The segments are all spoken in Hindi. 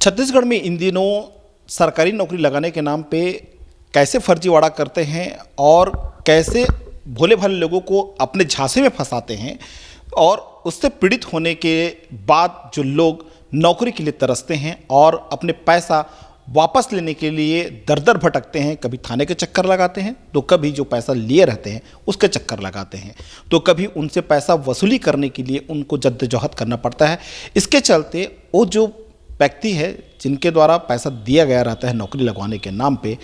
छत्तीसगढ़ में इन दिनों सरकारी नौकरी लगाने के नाम पे कैसे फर्जीवाड़ा करते हैं और कैसे भोले भाले लोगों को अपने झांसे में फंसाते हैं और उससे पीड़ित होने के बाद जो लोग नौकरी के लिए तरसते हैं और अपने पैसा वापस लेने के लिए दर दर भटकते हैं। कभी थाने के चक्कर लगाते हैं तो कभी जो पैसा लिए रहते हैं उसके चक्कर लगाते हैं, तो कभी उनसे पैसा वसूली करने के लिए उनको जद्दोजहद करना पड़ता है। इसके चलते वो जो व्यक्ति है जिनके द्वारा पैसा दिया गया रहता है नौकरी लगवाने के नाम पे,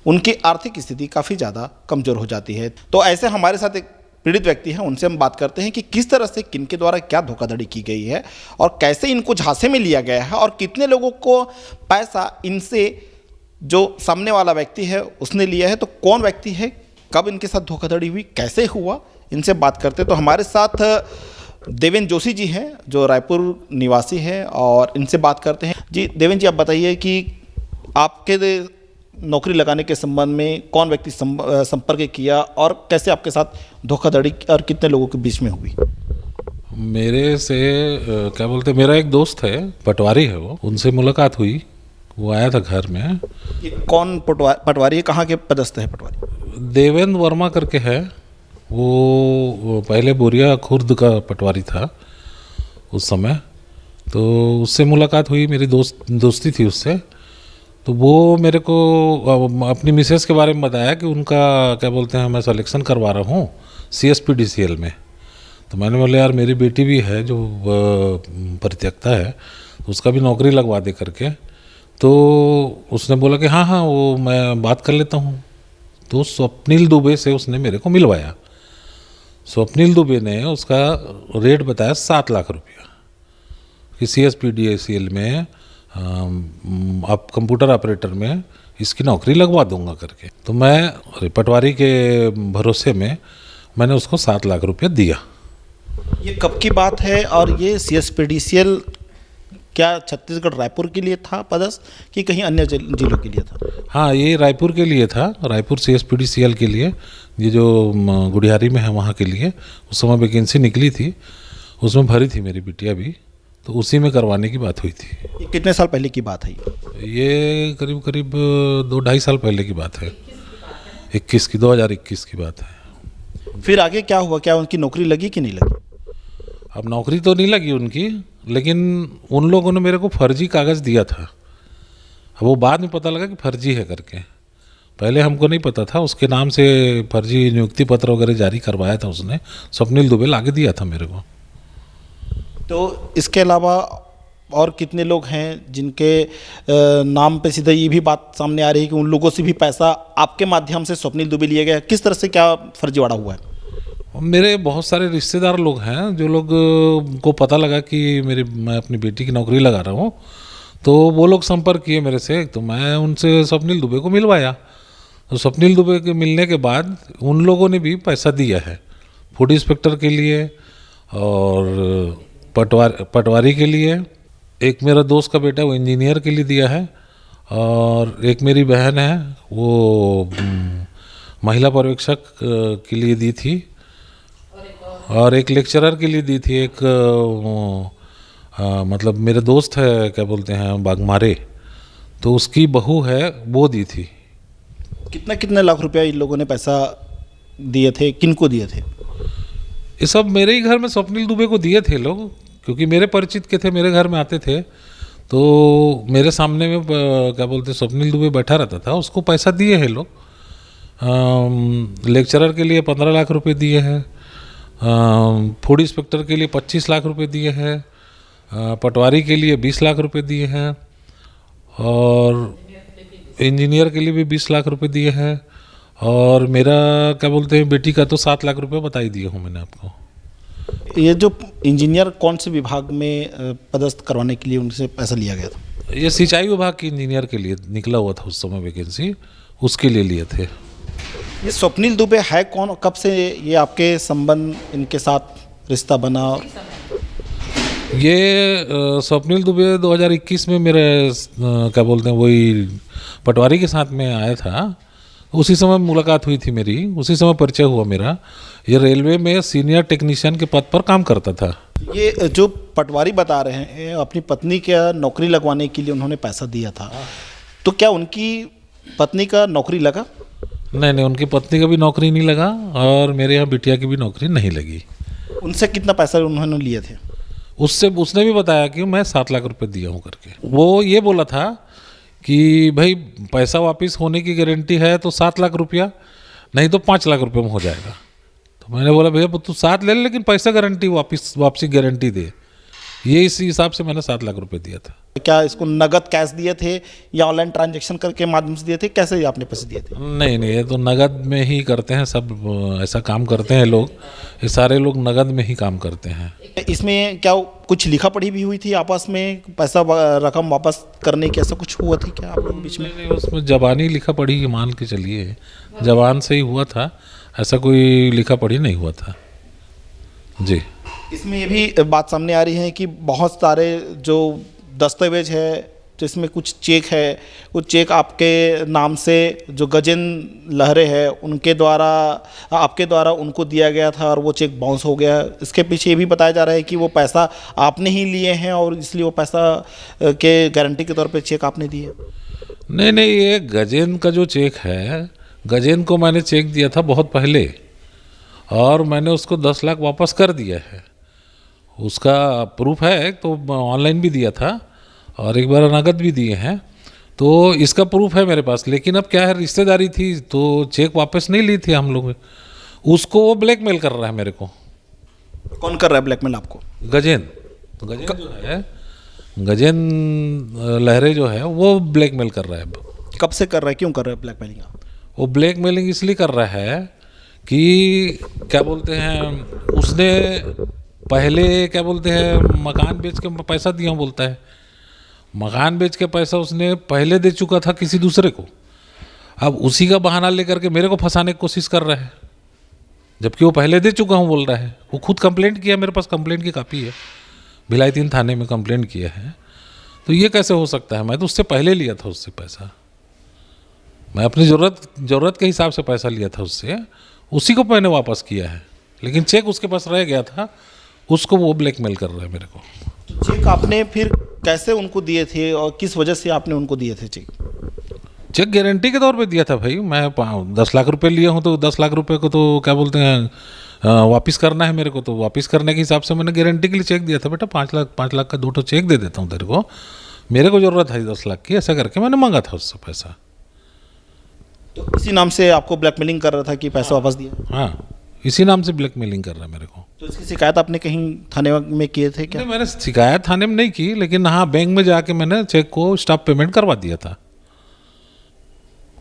उनकी आर्थिक स्थिति काफ़ी ज़्यादा कमज़ोर हो जाती है। तो ऐसे हमारे साथ एक पीड़ित व्यक्ति हैं, उनसे हम बात करते हैं कि किस तरह से किनके द्वारा क्या धोखाधड़ी की गई है और कैसे इनको झांसे में लिया गया है और कितने लोगों को पैसा इनसे जो सामने वाला व्यक्ति है उसने लिया है, तो कौन व्यक्ति है, कब इनके साथ धोखाधड़ी हुई, कैसे हुआ, इनसे बात करते। तो हमारे साथ देवेंद्र जोशी जी हैं जो रायपुर निवासी हैं और इनसे बात करते हैं। जी देवेंद्र जी, आप बताइए कि आपके नौकरी लगाने के संबंध में कौन व्यक्ति संपर्क किया और कैसे आपके साथ धोखाधड़ी और कितने लोगों के बीच में हुई? मेरे से क्या बोलते, मेरा एक दोस्त है, पटवारी है, वो उनसे मुलाकात हुई। वो आया था घर में। ये कौन पटवारी है, कहाँ के पदस्थ है पटवारी? देवेंद्र वर्मा करके है। वो पहले बोरिया खुर्द का पटवारी था उस समय। तो उससे मुलाकात हुई, मेरी दोस्ती थी उससे। तो वो मेरे को अपनी मिसेस के बारे में बताया कि उनका क्या बोलते हैं, मैं सिलेक्शन करवा रहा हूँ CSPDCL में। तो मैंने बोला यार मेरी बेटी भी है जो परित्यक्ता है, तो उसका भी नौकरी लगवा दे करके। तो उसने बोला कि हाँ वो मैं बात कर लेता हूँ। तो स्वप्निल दुबे से उसने मेरे को मिलवाया। स्वप्निल दुबे ने उसका रेट बताया 7 लाख रुपया कि CSPDCL में आप कंप्यूटर ऑपरेटर में इसकी नौकरी लगवा दूंगा करके। तो मैं पटवारी के भरोसे में मैंने उसको 7 लाख रुपया दिया। ये कब की बात है और ये CSPDCL क्या छत्तीसगढ़ रायपुर के लिए था पदस्थ कि कहीं अन्य जिलों के लिए था? हाँ, ये रायपुर के लिए था, रायपुर CSPDCL के लिए। ये जो गुड़ियारी में है वहाँ के लिए उस समय वैकेंसी निकली थी, उसमें भरी थी मेरी बिटिया भी, तो उसी में करवाने की बात हुई थी। ये कितने साल पहले की बात है? ये करीब 2-2.5 साल पहले की बात है। 2021 की बात है। फिर आगे क्या हुआ, क्या उनकी नौकरी लगी कि नहीं लगी? अब नौकरी तो नहीं लगी उनकी, लेकिन उन लोगों ने मेरे को फर्जी कागज़ दिया था। अब वो बाद में पता लगा कि फर्जी है करके, पहले हमको नहीं पता था। उसके नाम से फर्जी नियुक्ति पत्र वगैरह जारी करवाया था उसने, स्वप्निल दुबे लाके दिया था मेरे को। तो इसके अलावा और कितने लोग हैं जिनके नाम पे सीधा ये भी बात सामने आ रही है कि उन लोगों से भी पैसा आपके माध्यम से स्वप्निल दुबे लिया गया? किस तरह से क्या फर्जीवाड़ा हुआ है? मेरे बहुत सारे रिश्तेदार लोग हैं जो लोग को पता लगा कि मैं अपनी बेटी की नौकरी लगा रहा हूँ, तो वो लोग संपर्क किए मेरे से। तो मैं उनसे स्वप्निल दुबे को मिलवाया। तो स्वप्निल दुबे के मिलने के बाद उन लोगों ने भी पैसा दिया है, फूड इंस्पेक्टर के लिए और पटवारी के लिए। एक मेरा दोस्त का बेटा वो इंजीनियर के लिए दिया है, और एक मेरी बहन है वो महिला पर्यवेक्षक के लिए दी थी, और एक लेक्चरर के लिए दी थी। एक मतलब मेरे दोस्त है क्या बोलते हैं बागमारे, तो उसकी बहू है, वो दी थी। कितने लाख रुपया इन लोगों ने पैसा दिए थे, किनको दिए थे? ये सब मेरे ही घर में स्वप्निल दुबे को दिए थे लोग, क्योंकि मेरे परिचित के थे, मेरे घर में आते थे। तो मेरे सामने में क्या बोलते स्वप्निल दुबे बैठा रहता था, उसको पैसा दिए हैं लोग। लेक्चरर के लिए 15 लाख रुपए दिए हैं, फूड इंस्पेक्टर के लिए 25 लाख रुपए दिए हैं, पटवारी के लिए 20 लाख रुपए दिए हैं, और इंजीनियर के लिए भी 20 लाख रुपए दिए हैं, और मेरा क्या बोलते हैं बेटी का तो 7 लाख रुपए बता ही दिए हूँ मैंने आपको। ये जो इंजीनियर कौन से विभाग में पदस्थ करवाने के लिए उनसे पैसा लिया गया था? ये सिंचाई विभाग के इंजीनियर के लिए निकला हुआ था उस समय वैकेंसी, उसके लिए लिए थे। ये स्वप्निल दुबे है कौन, कब से ये आपके संबंध इनके साथ रिश्ता बना? ये स्वप्निल दुबे 2021 में मेरे क्या बोलते हैं वही पटवारी के साथ में आया था। उसी समय मुलाकात हुई थी मेरी, उसी समय परिचय हुआ मेरा। ये रेलवे में सीनियर टेक्नीशियन के पद पर काम करता था। ये जो पटवारी बता रहे हैं अपनी पत्नी का नौकरी लगवाने के लिए उन्होंने पैसा दिया था, तो क्या उनकी पत्नी का नौकरी लगा? नहीं नहीं, उनकी पत्नी का भी नौकरी नहीं लगा और मेरे यहाँ बिटिया की भी नौकरी नहीं लगी। उनसे कितना पैसा उन्होंने लिए थे? उससे उसने भी बताया कि मैं 7 लाख रुपए दिया हूँ करके। वो ये बोला था कि भाई पैसा वापस होने की गारंटी है तो 7 लाख रुपया, नहीं तो 5 लाख रुपये में हो जाएगा। तो मैंने बोला भैया तू 7 ले ले, लेकिन पैसा गारंटी वापसी गारंटी दे। ये इस हिसाब से मैंने 7 लाख रुपए दिया था। क्या इसको नगद कैश दिए थे या ऑनलाइन ट्रांजैक्शन करके माध्यम से दिए थे? कैसे आपने पैसे दिए थे? नहीं नहीं, ये तो नगद में ही करते हैं सब, ऐसा काम करते हैं लोग, ये सारे लोग नगद में ही काम करते हैं। इसमें क्या कुछ लिखा पढ़ी भी हुई थी आपस में, पैसा रकम वापस करने की, ऐसा कुछ हुआ थी क्या आप लोगों के बीच में? नहीं, उसमें जबानी लिखा पढ़ी मान के चलिए, जबान से ही हुआ था, ऐसा कोई लिखा पढ़ी नहीं हुआ था जी। इसमें ये भी बात सामने आ रही है कि बहुत सारे जो दस्तावेज है, जिसमें कुछ चेक है, कुछ चेक आपके नाम से जो गजेंद्र लहरे है उनके द्वारा, आपके द्वारा उनको दिया गया था और वो चेक बाउंस हो गया। इसके पीछे ये भी बताया जा रहा है कि वो पैसा आपने ही लिए हैं और इसलिए वो पैसा के गारंटी के तौर पे चेक आपने दिए। नहीं नहीं, ये गजेंद्र का जो चेक है, गजेंद्र को मैंने चेक दिया था बहुत पहले और मैंने उसको 10 लाख वापस कर दिया है। उसका प्रूफ है, तो ऑनलाइन भी दिया था और एक बार नगद भी दिए हैं, तो इसका प्रूफ है मेरे पास। लेकिन अब क्या है, रिश्तेदारी थी तो चेक वापस नहीं ली थी हम लोग। उसको वो ब्लैकमेल कर रहा है मेरे को। कौन कर रहा है ब्लैकमेल आपको? गजेंद्र। तो गजेंद्र जो है, गजेंद्र लहरे जो है वो ब्लैकमेल कर रहा है। कब से कर रहा है, क्यों कर रहा है ब्लैकमेलिंग? वो ब्लैकमेलिंग इसलिए कर रहा है कि क्या बोलते हैं, उसने पहले क्या बोलते हैं मकान बेच के पैसा दिया बोलता है। मकान बेच के पैसा उसने पहले दे चुका था किसी दूसरे को, अब उसी का बहाना लेकर के मेरे को फंसाने की कोशिश कर रहा है, जबकि वो पहले दे चुका हूँ बोल रहा है। वो खुद कंप्लेंट किया, मेरे पास कंप्लेंट की कापी है, भिलाई 3 थाने में कंप्लेंट किया है। तो ये कैसे हो सकता है? मैं तो उससे पहले लिया था उससे पैसा, मैं अपनी ज़रूरत के हिसाब से पैसा लिया था उससे, उसी को मैंने वापस किया है। लेकिन चेक उसके पास रह गया था, उसको वो ब्लैकमेल कर रहा है मेरे को। चेक आपने फिर कैसे उनको दिए थे और किस वजह से आपने उनको दिए थे चेक? चेक गारंटी के तौर पे दिया था भाई। मैं 10 लाख रुपए लिए हूँ तो 10 लाख रुपए को तो क्या बोलते हैं वापस करना है मेरे को, तो वापस करने के हिसाब से मैंने गारंटी के लिए चेक दिया था। बेटा 5 लाख का 2 चेक दे देता हूँ तेरे को, मेरे को ज़रूरत है 10 लाख की, ऐसा करके मैंने मांगा था उससे पैसा। तो इसी नाम से आपको ब्लैकमेलिंग कर रहा था कि पैसा वापस दिया? हाँ, इसी नाम से ब्लैकमेलिंग कर रहा है मेरे को। तो इसकी शिकायत आपने कहीं थाने में किए थे क्या? नहीं, मैंने शिकायत थाने में नहीं की, लेकिन हाँ बैंक में जाके मैंने चेक को स्टॉप पेमेंट करवा दिया था।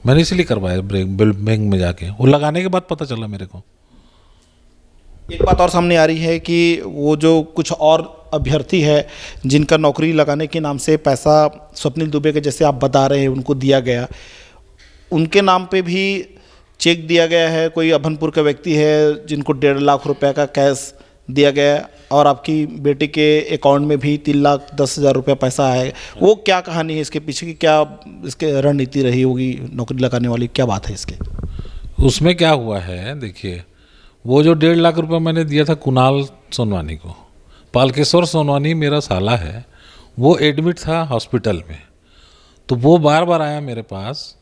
मैंने इसलिए करवाया बैंक में जाके, वो लगाने के बाद पता चला मेरे को। एक बात और सामने आ रही है कि वो जो कुछ और अभ्यर्थी है जिनका नौकरी लगाने के नाम से पैसा स्वप्निल दुबे के जैसे आप बता रहे हैं उनको दिया गया, उनके नाम पे भी चेक दिया गया है। कोई अभनपुर का व्यक्ति है जिनको 1.5 लाख रुपए का कैश दिया गया और आपकी बेटी के अकाउंट में भी 3,10,000 रुपये पैसा आया। वो क्या कहानी है इसके पीछे की, क्या इसके रणनीति रही होगी नौकरी लगाने वाली, क्या बात है इसके? उसमें क्या हुआ है देखिए, वो जो 1.5 लाख रुपए मैंने दिया था कुणाल सोनवानी को, पालकेश्वर सोनवानी मेरा साला है, वो एडमिट था हॉस्पिटल में, तो वो बार बार आया मेरे पास।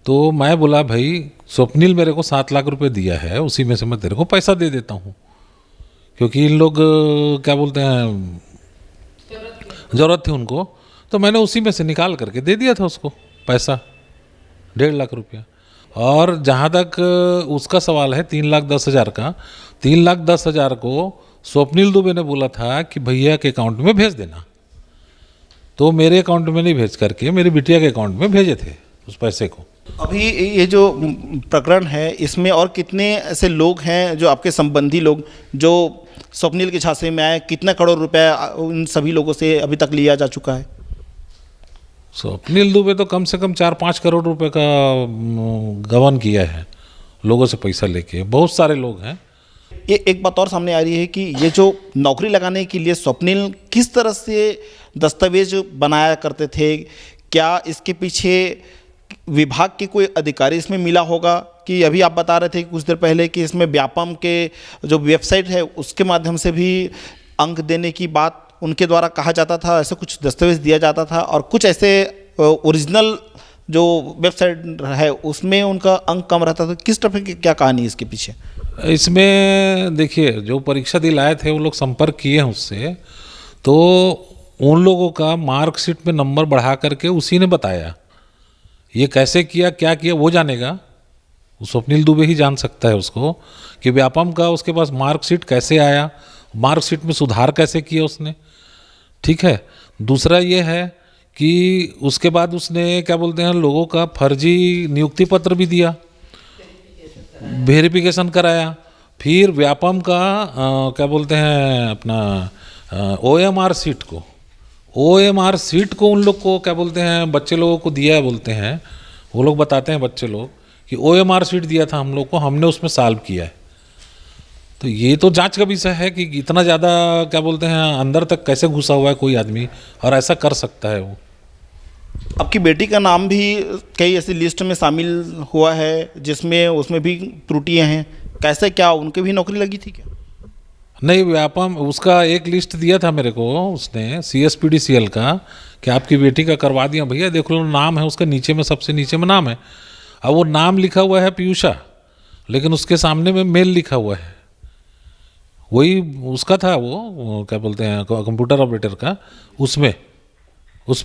तो मैं बोला भाई स्वप्निल मेरे को 7 लाख रुपए दिया है, उसी में से मैं तेरे को पैसा दे देता हूँ, क्योंकि इन लोग क्या बोलते हैं ज़रूरत थी उनको, तो मैंने उसी में से निकाल करके दे दिया था उसको पैसा 1.5 लाख रुपया। और जहाँ तक उसका सवाल है 3,10,000 का, 3,10,000 को स्वप्निल दुबे ने बोला था कि भैया के अकाउंट में भेज देना, तो मेरे अकाउंट में नहीं भेज करके मेरी बिटिया के अकाउंट में भेजे थे उस पैसे को। अभी ये जो प्रकरण है इसमें और कितने ऐसे लोग हैं जो आपके संबंधी लोग जो स्वप्निल के झांसे में आए, कितना करोड़ रुपए उन सभी लोगों से अभी तक लिया जा चुका है? स्वप्निल दुबे तो कम से कम 4-5 करोड़ रुपए का गबन किया है लोगों से पैसा लेके, बहुत सारे लोग हैं। ये एक बात और सामने आ रही है कि ये जो नौकरी लगाने के लिए स्वप्निल किस तरह से दस्तावेज बनाया करते थे, क्या इसके पीछे विभाग के कोई अधिकारी इसमें मिला होगा? कि अभी आप बता रहे थे कुछ देर पहले कि इसमें व्यापम के जो वेबसाइट है उसके माध्यम से भी अंक देने की बात उनके द्वारा कहा जाता था, ऐसे कुछ दस्तावेज दिया जाता था, और कुछ ऐसे ओरिजिनल जो वेबसाइट है उसमें उनका अंक कम रहता था। किस तरह की क्या कहानी है इसके पीछे? इसमें देखिए, जो परीक्षा दिलाए थे वो लोग संपर्क किए हैं उससे, तो उन लोगों का मार्कशीट में नंबर बढ़ा करके उसी ने बताया। ये कैसे किया, क्या किया, वो जानेगा, वो स्वप्निल दुबे ही जान सकता है उसको, कि व्यापम का उसके पास मार्कशीट कैसे आया, मार्कशीट में सुधार कैसे किया उसने। ठीक है। दूसरा ये है कि उसके बाद उसने क्या बोलते हैं, लोगों का फर्जी नियुक्ति पत्र भी दिया, वेरिफिकेशन कराया। फिर व्यापम का क्या बोलते हैं अपना OMR सीट को उन लोग को क्या बोलते हैं, बच्चे लोगों को दिया है बोलते हैं, वो लोग बताते हैं बच्चे लोग कि OMR सीट दिया था हम लोग को, हमने उसमें सॉल्व किया है। तो ये तो जांच का विषय है कि इतना ज़्यादा क्या बोलते हैं अंदर तक कैसे घुसा हुआ है कोई आदमी और ऐसा कर सकता है वो। आपकी बेटी का नाम भी कई ऐसी लिस्ट में शामिल हुआ है जिसमें उसमें भी त्रुटियां हैं, कैसे क्या उनकी भी नौकरी लगी थी क्या? नहीं, व्यापम उसका एक लिस्ट दिया था मेरे को उसने, CSPDCL का, कि आपकी बेटी का करवा दिया भैया, देख लो नाम है उसका नीचे में, सबसे नीचे में नाम है। अब वो नाम लिखा हुआ है पीयूषा, लेकिन उसके सामने में मेल लिखा हुआ है, वही उसका था वो क्या बोलते हैं कंप्यूटर ऑपरेटर का, उसमें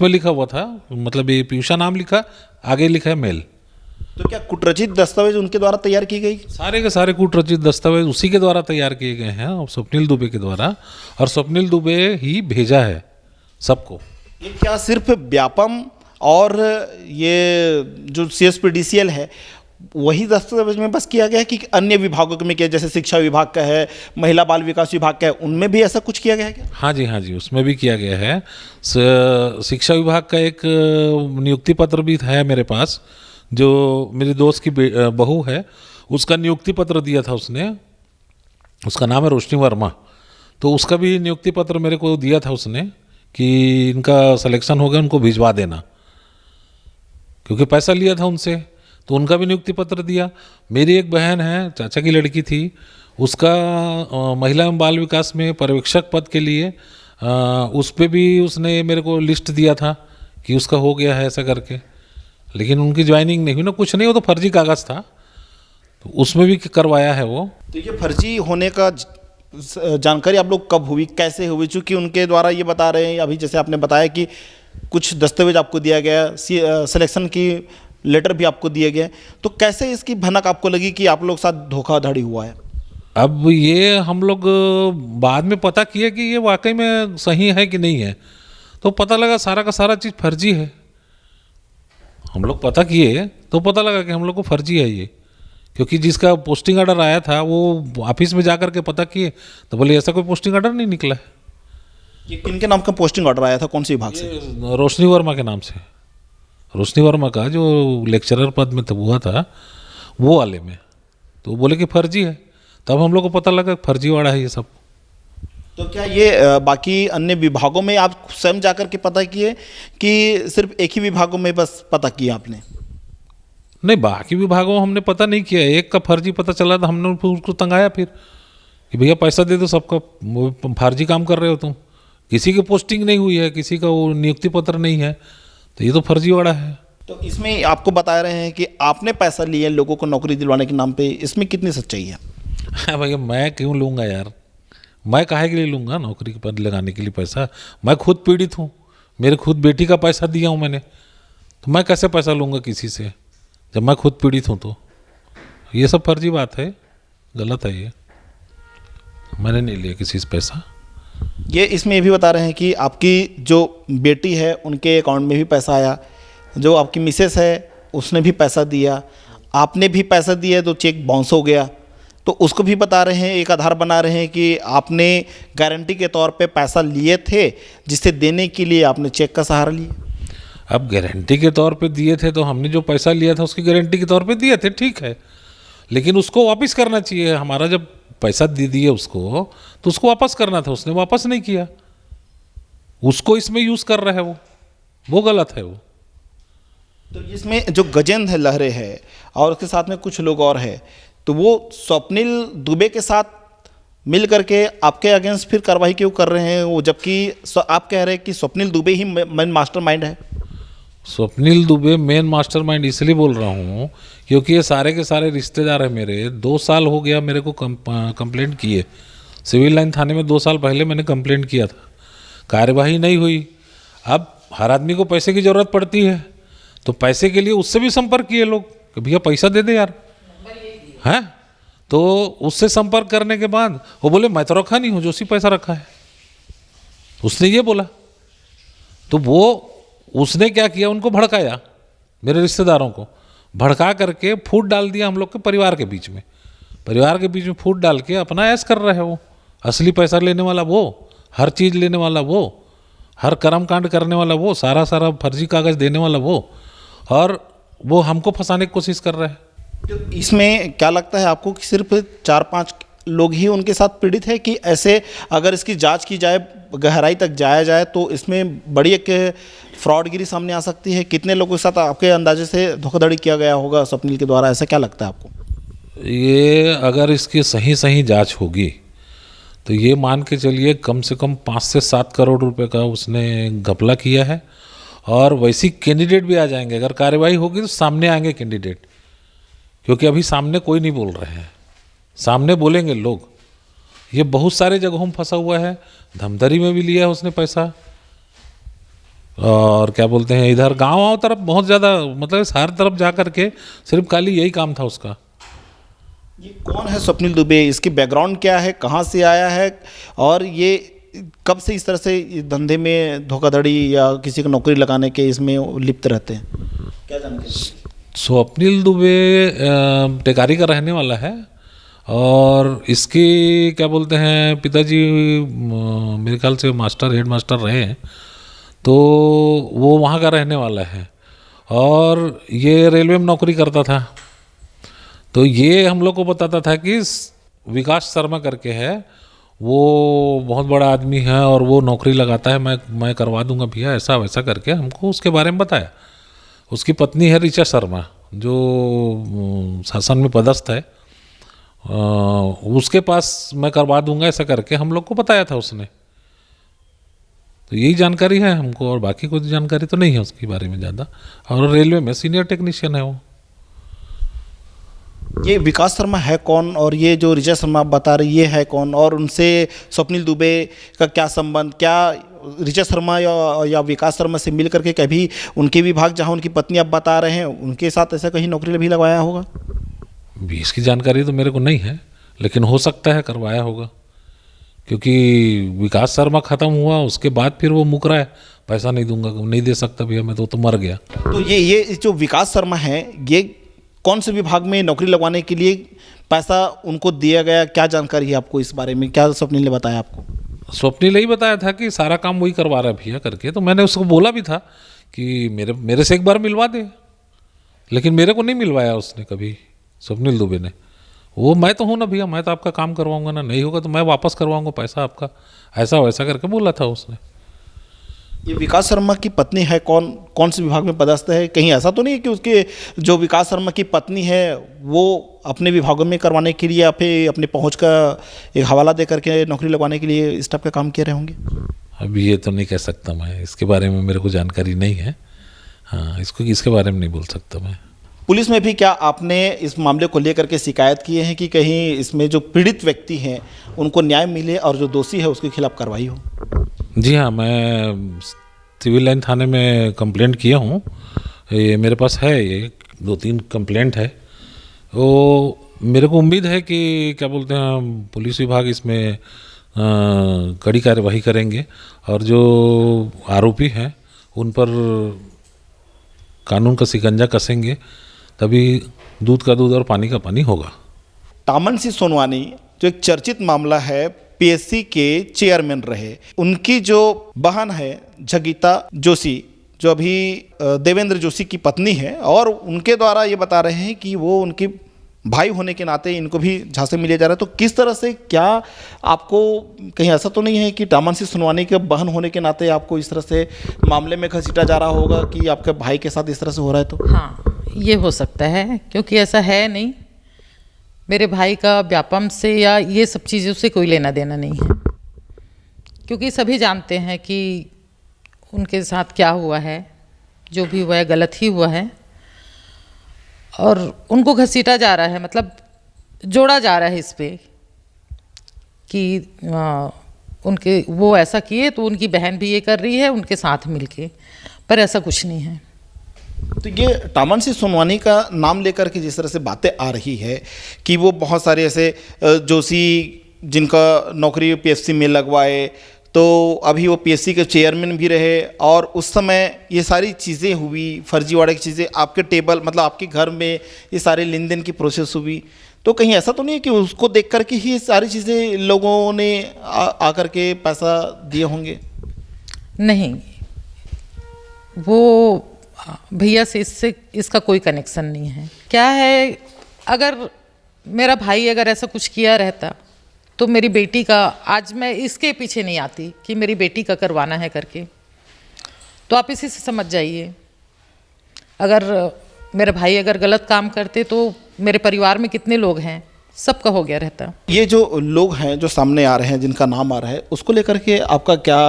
लिखा हुआ था, मतलब ये पीयूषा नाम लिखा, आगे लिखा है मेल। तो क्या कुटरचित दस्तावेज उनके द्वारा तैयार की गई? सारे के सारे कूटरचित दस्तावेज उसी के द्वारा तैयार किए गए हैं, और स्वप्निल दुबे के द्वारा, और स्वप्निल दुबे ही भेजा है सबको। ये क्या सिर्फ व्यापम और ये जो CSPDCL है वही दस्तावेज में बस किया गया है कि अन्य विभागों में किया, जैसे शिक्षा विभाग का है, महिला बाल विकास विभाग का है, उनमें भी ऐसा कुछ किया गया है क्या? हाँ जी, उसमें भी किया गया है। शिक्षा विभाग का एक नियुक्ति पत्र भी है मेरे पास, जो मेरी दोस्त की बहू है, उसका नियुक्ति पत्र दिया था उसने, उसका नाम है रोशनी वर्मा। तो उसका भी नियुक्ति पत्र मेरे को दिया था उसने कि इनका सिलेक्शन हो गया, उनको भिजवा देना, क्योंकि पैसा लिया था उनसे, तो उनका भी नियुक्ति पत्र दिया। मेरी एक बहन है, चाचा की लड़की थी, उसका महिला एवं बाल विकास में पर्यवेक्षक पद के लिए उस पर भी उसने मेरे को लिस्ट दिया था कि उसका हो गया है ऐसा करके, लेकिन उनकी ज्वाइनिंग नहीं हुई ना, कुछ नहीं, वो तो फर्जी कागज़ था, तो उसमें भी करवाया है वो। तो ये फर्जी होने का जानकारी आप लोग कब हुई, कैसे हुई? चूँकि उनके द्वारा ये बता रहे हैं, अभी जैसे आपने बताया कि कुछ दस्तावेज आपको दिया गया, सिलेक्शन की लेटर भी आपको दिया गया, तो कैसे इसकी भनक आपको लगी कि आप लोग साथ धोखाधड़ी हुआ है? अब ये हम लोग बाद में पता किए कि ये वाकई में सही है कि नहीं है, तो पता लगा सारा का सारा चीज़ फर्जी है। हम लोग पता किए तो पता लगा कि हम लोग को फर्जी है ये, क्योंकि जिसका पोस्टिंग ऑर्डर आया था वो ऑफिस में जा कर के पता किए तो बोले ऐसा कोई पोस्टिंग ऑर्डर नहीं निकला है। ये किनके नाम का पोस्टिंग ऑर्डर आया था, कौन से विभाग से? रोशनी वर्मा के नाम से, रोशनी वर्मा का जो लेक्चरर पद में तो हुआ था वो वाले में, तो बोले कि फर्जी है, तब हम लोग को पता लगा फर्जी वाला है ये सब। तो क्या ये बाकी अन्य विभागों में आप स्वयं जाकर के पता किए कि सिर्फ एक ही विभागों में बस पता किया आपने? नहीं, बाकी विभागों में हमने पता नहीं किया, एक का फर्जी पता चला तो हमने उसको तंगाया फिर कि भैया पैसा दे दो, सबका फर्जी काम कर रहे हो तुम, किसी की पोस्टिंग नहीं हुई है, किसी का वो नियुक्ति पत्र नहीं है, तो ये तो फर्जी वाला है। तो इसमें आपको बता रहे हैं कि आपने पैसा लिया लोगों को नौकरी दिलवाने के नाम पे, इसमें कितनी सच्चाई है? भैया मैं क्यों लूँगा यार, मैं काहे के लिए लूँगा नौकरी पर लगाने के लिए पैसा? मैं खुद पीड़ित हूँ, मेरे खुद बेटी का पैसा दिया हूँ मैंने, तो मैं कैसे पैसा लूँगा किसी से जब मैं खुद पीड़ित हूँ? तो ये सब फर्जी बात है, गलत है ये, मैंने नहीं लिया किसी से पैसा। ये इसमें ये भी बता रहे हैं कि आपकी जो बेटी है उनके अकाउंट में भी पैसा आया, जो आपकी मिसेस है उसने भी पैसा दिया, आपने भी पैसा दिया, तो चेक बाउंस हो गया, तो उसको भी बता रहे हैं, एक आधार बना रहे हैं कि आपने गारंटी के तौर पे पैसा लिए थे, जिसे देने के लिए आपने चेक का सहारा लिया। अब गारंटी के तौर पे दिए थे तो हमने जो पैसा लिया था उसकी गारंटी के तौर पे दिए थे, ठीक है, लेकिन उसको वापस करना चाहिए। हमारा जब पैसा दे दिए उसको तो उसको वापस करना था, उसने वापस नहीं किया, उसको इसमें यूज़ कर रहा है वो गलत है वो। तो इसमें जो गजेंद्र लहरे है और उसके साथ में कुछ लोग और है, तो वो स्वप्निल दुबे के साथ मिल करके आपके अगेंस्ट फिर कार्रवाई क्यों कर रहे हैं वो, जबकि आप कह रहे हैं कि स्वप्निल दुबे ही मेन मास्टरमाइंड है। स्वप्निल दुबे मेन मास्टरमाइंड इसलिए बोल रहा हूँ क्योंकि ये सारे के सारे रिश्तेदार हैं मेरे। 2 साल हो गया मेरे को कंप्लेंट किए, सिविल लाइन थाने में 2 साल पहले मैंने कंप्लेंट किया था, कार्यवाही नहीं हुई। अब हर आदमी को पैसे की ज़रूरत पड़ती है, तो पैसे के लिए उससे भी संपर्क किए लोग कि भैया पैसा दे दे यार, हैं। तो उससे संपर्क करने के बाद वो बोले मैं तो रखा नहीं हूँ, जोशी पैसा रखा है, उसने ये बोला। तो वो उसने क्या किया, उनको भड़काया, मेरे रिश्तेदारों को भड़का करके फूट डाल दिया हम लोग के परिवार के बीच में। परिवार के बीच में फूट डाल के अपना ऐश कर रहे हैं वो। असली पैसा लेने वाला वो, हर चीज़ लेने वाला वो, हर कर्म कांड करने वाला वो, सारा फर्जी कागज़ देने वाला वो, और वो हमको फंसाने की कोशिश कर रहे हैं। तो इसमें क्या लगता है आपको कि सिर्फ 4-5 लोग ही उनके साथ पीड़ित है, कि ऐसे अगर इसकी जांच की जाए, गहराई तक जाया जाए, तो इसमें बड़ी एक फ्रॉडगिरी सामने आ सकती है? कितने लोगों के साथ आपके अंदाजे से धोखाधड़ी किया गया होगा स्वप्निल के द्वारा, ऐसा क्या लगता है आपको? ये अगर इसकी सही जांच होगी तो ये मान के चलिए कम से कम 5 से 7 करोड़ रुपए का उसने घपला किया है। और वैसी कैंडिडेट भी आ जाएंगे, अगर कार्रवाई होगी तो सामने आएंगे कैंडिडेट, क्योंकि अभी सामने कोई नहीं बोल रहे हैं, सामने बोलेंगे लोग। ये बहुत सारे जगहों में फंसा हुआ है, धमतरी में भी लिया है उसने पैसा, और क्या बोलते हैं इधर गाँव तरफ बहुत ज़्यादा, मतलब हर तरफ जा कर के सिर्फ खाली यही काम था उसका। ये कौन है स्वप्निल दुबे, इसकी बैकग्राउंड क्या है, कहाँ से आया है, और ये कब से इस तरह से इस धंधे में धोखाधड़ी या किसी को नौकरी लगाने के इसमें लिप्त रहते हैं, क्या जानते हैं? स्वप्निल दुबे टेकारी का रहने वाला है, और इसके क्या बोलते हैं पिताजी मेरे ख्याल से हेड मास्टर रहे हैं, तो वो वहाँ का रहने वाला है, और ये रेलवे में नौकरी करता था। तो ये हम लोग को बताता था कि विकास शर्मा करके है, वो बहुत बड़ा आदमी है और वो नौकरी लगाता है, मैं करवा दूंगा भैया, ऐसा वैसा करके हमको उसके बारे में बताया। उसकी पत्नी है ऋचा शर्मा, जो शासन में पदस्थ है, उसके पास मैं करवा दूंगा ऐसा करके हम लोग को बताया था उसने। तो यही जानकारी है हमको, और बाकी कोई जानकारी तो नहीं है उसके बारे में ज़्यादा। और रेलवे में सीनियर टेक्नीशियन है वो। ये विकास शर्मा है कौन, और ये जो ऋचा शर्मा आप बता रही ये है कौन, और उनसे स्वप्निल दुबे का क्या संबंध? क्या ऋचा शर्मा या विकास शर्मा से मिल करके कभी उनके विभाग, जहां उनकी पत्नी आप बता रहे हैं, उनके साथ ऐसा कहीं नौकरी भी लगवाया होगा? भी इसकी जानकारी तो मेरे को नहीं है, लेकिन हो सकता है करवाया होगा, क्योंकि विकास शर्मा ख़त्म हुआ उसके बाद फिर वो मुकरा है, पैसा नहीं दूंगा, नहीं दे सकता भैया मैं तो मर गया। तो ये जो विकास शर्मा है, ये कौन से विभाग में नौकरी लगवाने के लिए पैसा उनको दिया गया, क्या जानकारी है आपको इस बारे में? क्या स्वप्निल ने बताया आपको? स्वप्निल ने ही बताया था कि सारा काम वही करवा रहा है भैया करके। तो मैंने उसको बोला भी था कि मेरे से एक बार मिलवा दे, लेकिन मेरे को नहीं मिलवाया उसने कभी, स्वप्निल दुबे ने। वो मैं तो हूँ ना भैया, मैं तो आपका काम करवाऊंगा ना, नहीं होगा तो मैं वापस करवाऊंगा पैसा आपका, ऐसा वैसा करके बोला था उसने। ये विकास शर्मा की पत्नी है कौन से विभाग में पदस्थ है? कहीं ऐसा तो नहीं है कि उसके जो विकास शर्मा की पत्नी है वो अपने विभागों में करवाने के लिए या फिर अपने पहुंच का एक हवाला दे करके नौकरी लगवाने के लिए इस टाइप का काम किए रहे होंगे? अभी ये तो नहीं कह सकता मैं, इसके बारे में मेरे को जानकारी नहीं है। हाँ, इसके बारे में नहीं बोल सकता मैं। पुलिस में भी क्या आपने इस मामले को लेकर के शिकायत किए हैं कि कहीं इसमें जो पीड़ित व्यक्ति हैं उनको न्याय मिले और जो दोषी है उसके खिलाफ कार्रवाई हो? जी हाँ, मैं सिविल लाइन थाने में कंप्लेंट किया हूँ। ये मेरे पास है, ये 2-3 कंप्लेंट है। वो मेरे को उम्मीद है कि क्या बोलते हैं पुलिस विभाग इसमें कड़ी कार्यवाही करेंगे, और जो आरोपी हैं उन पर कानून का शिकंजा कसेंगे, तभी दूध का दूध और पानी का पानी होगा। तामन सिंह सोनवानी जो एक चर्चित मामला है, पीएससी के चेयरमैन रहे, उनकी जो बहन है जगीता जोशी, जो अभी देवेंद्र जोशी की पत्नी है, और उनके द्वारा ये बता रहे हैं कि वो उनके भाई होने के नाते इनको भी झांसे में लिया जा रहा है। तो किस तरह से, क्या आपको कहीं ऐसा तो नहीं है कि तामन सिंह सोनवानी के बहन होने के नाते आपको इस तरह से मामले में घसीटा जा रहा होगा कि आपके भाई के साथ इस तरह से हो रहा है? तो हाँ, ये हो सकता है, क्योंकि ऐसा है नहीं। मेरे भाई का व्यापम से या ये सब चीज़ों से कोई लेना देना नहीं है, क्योंकि सभी जानते हैं कि उनके साथ क्या हुआ है, जो भी हुआ है गलत ही हुआ है, और उनको घसीटा जा रहा है, मतलब जोड़ा जा रहा है इस पे कि उनके वो ऐसा किए तो उनकी बहन भी ये कर रही है उनके साथ मिलके, पर ऐसा कुछ नहीं है। तो ये टामन सिंह सोनवानी का नाम लेकर के जिस तरह से बातें आ रही है कि वो बहुत सारे ऐसे जोशी जिनका नौकरी पीएफसी में लगवाए, तो अभी वो पीएससी के चेयरमैन भी रहे, और उस समय ये सारी चीज़ें हुई, फर्जीवाड़े की चीज़ें आपके टेबल मतलब आपके घर में ये सारे लेन देन की प्रोसेस हुई, तो कहीं ऐसा तो नहीं है कि उसको देख कर के ही सारी चीज़ें लोगों ने आकर के पैसा दिए होंगे? नहीं, वो भैया से इसका कोई कनेक्शन नहीं है। क्या है, अगर मेरा भाई अगर ऐसा कुछ किया रहता तो मेरी बेटी का, आज मैं इसके पीछे नहीं आती कि मेरी बेटी का करवाना है करके, तो आप इसी से समझ जाइए। अगर मेरे भाई अगर गलत काम करते तो मेरे परिवार में कितने लोग हैं, सबका हो गया रहता। ये जो लोग हैं जो सामने आ रहे हैं, जिनका नाम आ रहा है, उसको लेकर के आपका क्या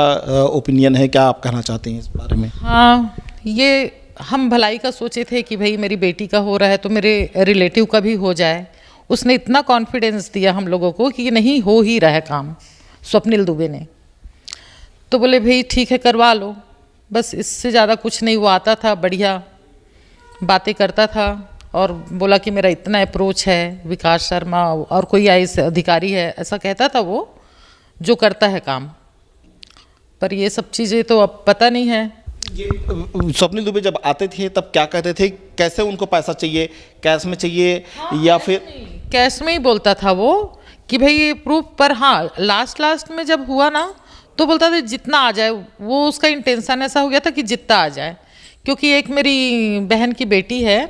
ओपिनियन है, क्या आप कहना चाहते हैं इस बारे में? हाँ, ये हम भलाई का सोचे थे कि भाई मेरी बेटी का हो रहा है तो मेरे रिलेटिव का भी हो जाए। उसने इतना कॉन्फिडेंस दिया हम लोगों को कि नहीं हो ही रहा है काम, स्वप्निल दुबे ने। तो बोले भाई ठीक है करवा लो, बस इससे ज़्यादा कुछ नहीं। वो आता था, बढ़िया बातें करता था और बोला कि मेरा इतना अप्रोच है, विकास शर्मा और कोई आईएएस अधिकारी है, ऐसा कहता था वो, जो करता है काम। पर ये सब चीज़ें तो अब पता नहीं है। ये स्वप्निल दुबे जब आते थे तब क्या कहते थे, कैसे उनको पैसा चाहिए, कैश में चाहिए या फिर? कैश में ही बोलता था वो कि भाई ये प्रूफ पर। हाँ, लास्ट में जब हुआ ना तो बोलता था जितना आ जाए। वो उसका इंटेंशन ऐसा हो गया था कि जितना आ जाए, क्योंकि एक मेरी बहन की बेटी है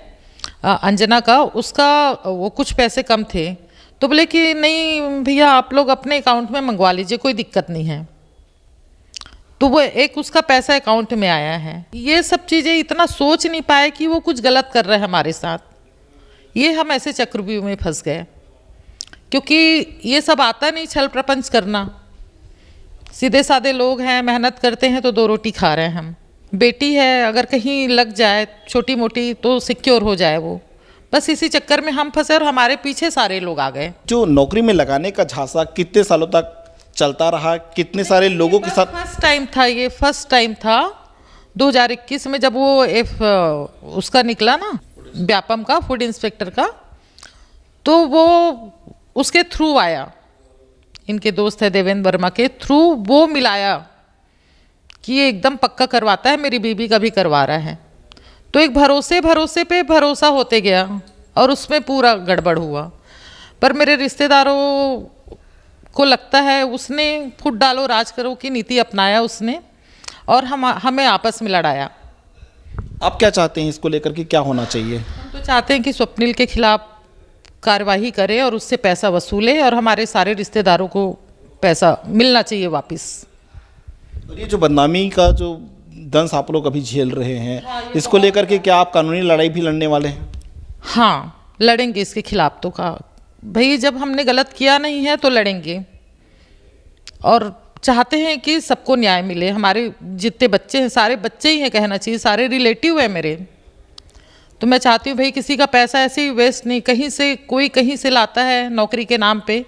अंजना का, उसका वो कुछ पैसे कम थे, तो बोले कि नहीं भैया आप लोग अपने अकाउंट में मंगवा लीजिए, कोई दिक्कत नहीं है। तो वो एक उसका पैसा अकाउंट में आया है। ये सब चीज़ें इतना सोच नहीं पाए कि वो कुछ गलत कर रहे हैं हमारे साथ। ये हम ऐसे चक्रव्यूह में फंस गए, क्योंकि ये सब आता नहीं छल प्रपंच करना। सीधे साधे लोग हैं, मेहनत करते हैं तो दो रोटी खा रहे हैं हम। बेटी है, अगर कहीं लग जाए छोटी मोटी तो सिक्योर हो जाए वो, बस इसी चक्कर में हम फंसे और हमारे पीछे सारे लोग आ गए। जो नौकरी में लगाने का झांसा कितने सालों तक चलता रहा, कितने सारे लोगों के साथ? फर्स्ट टाइम था ये, फर्स्ट टाइम था 2021 में जब वो उसका निकला ना व्यापम का, फूड इंस्पेक्टर का, तो वो उसके थ्रू आया, इनके दोस्त है देवेंद्र वर्मा के थ्रू वो मिलाया कि ये एकदम पक्का करवाता है, मेरी बीबी का भी करवा रहा है। तो एक भरोसे पे भरोसा होते गया और उसमें पूरा गड़बड़ हुआ। पर मेरे रिश्तेदारों को लगता है उसने फुट डालो राज करो की नीति अपनाया उसने, और हमें आपस में लड़ाया। आप क्या चाहते हैं इसको लेकर के, क्या होना चाहिए? हम तो चाहते हैं कि स्वप्निल के खिलाफ कार्यवाही करे और उससे पैसा वसूले और हमारे सारे रिश्तेदारों को पैसा मिलना चाहिए वापस। और ये जो बदनामी का जो दंश आप लोग अभी झेल रहे हैं, इसको लेकर के क्या आप कानूनी लड़ाई भी लड़ने वाले हैं? हाँ, लड़ेंगे इसके खिलाफ। तो कहा भाई जब हमने गलत किया नहीं है तो लड़ेंगे, और चाहते हैं कि सबको न्याय मिले। हमारे जितने बच्चे हैं सारे बच्चे ही हैं, कहना चाहिए सारे रिलेटिव है मेरे। तो मैं चाहती हूँ भाई किसी का पैसा ऐसे ही वेस्ट नहीं, कहीं से कोई कहीं से लाता है नौकरी के नाम पे,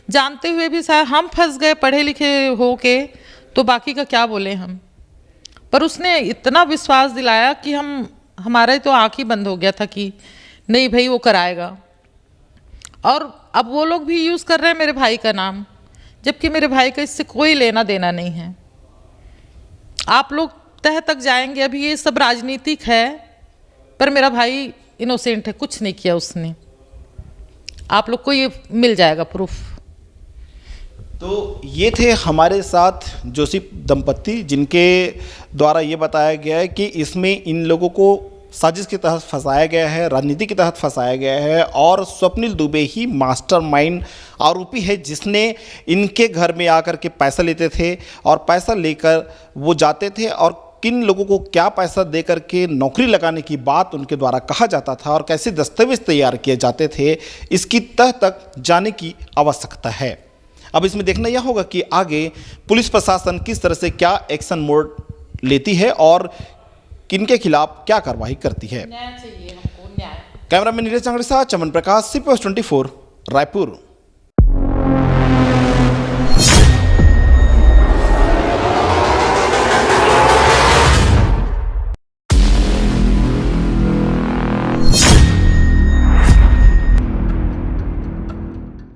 जानते हुए भी शायद हम फंस गए पढ़े लिखे हो के, तो बाकी का क्या बोले हम। पर उसने इतना विश्वास दिलाया कि हमारा तो आँख ही बंद हो गया था कि नहीं भाई वो कराएगा। और अब वो लोग भी यूज़ कर रहे हैं मेरे भाई का नाम, जबकि मेरे भाई का इससे कोई लेना देना नहीं है। आप लोग तह तक जाएंगे, अभी ये सब राजनीतिक है, पर मेरा भाई इनोसेंट है, कुछ नहीं किया उसने। आप लोग को ये मिल जाएगा प्रूफ। तो ये थे हमारे साथ जोशी दंपत्ति, जिनके द्वारा ये बताया गया है कि इसमें इन लोगों को साजिश के तहत फंसाया गया है, राजनीति के तहत फंसाया गया है, और स्वप्निल दुबे ही मास्टरमाइंड आरोपी है, जिसने इनके घर में आकर के पैसा लेते थे और पैसा लेकर वो जाते थे और किन लोगों को क्या पैसा दे करके नौकरी लगाने की बात उनके द्वारा कहा जाता था और कैसे दस्तावेज तैयार किए जाते थे, इसकी तह तक जाने की आवश्यकता है। अब इसमें देखना यह होगा कि आगे पुलिस प्रशासन किस तरह से क्या एक्शन मोड लेती है और किनके खिलाफ क्या कार्रवाई करती है। न्याय चाहिए हमको, न्याय। कैमरामैन नीरज चांगड़े के साथ चमन प्रकाश, CP News 24, रायपुर।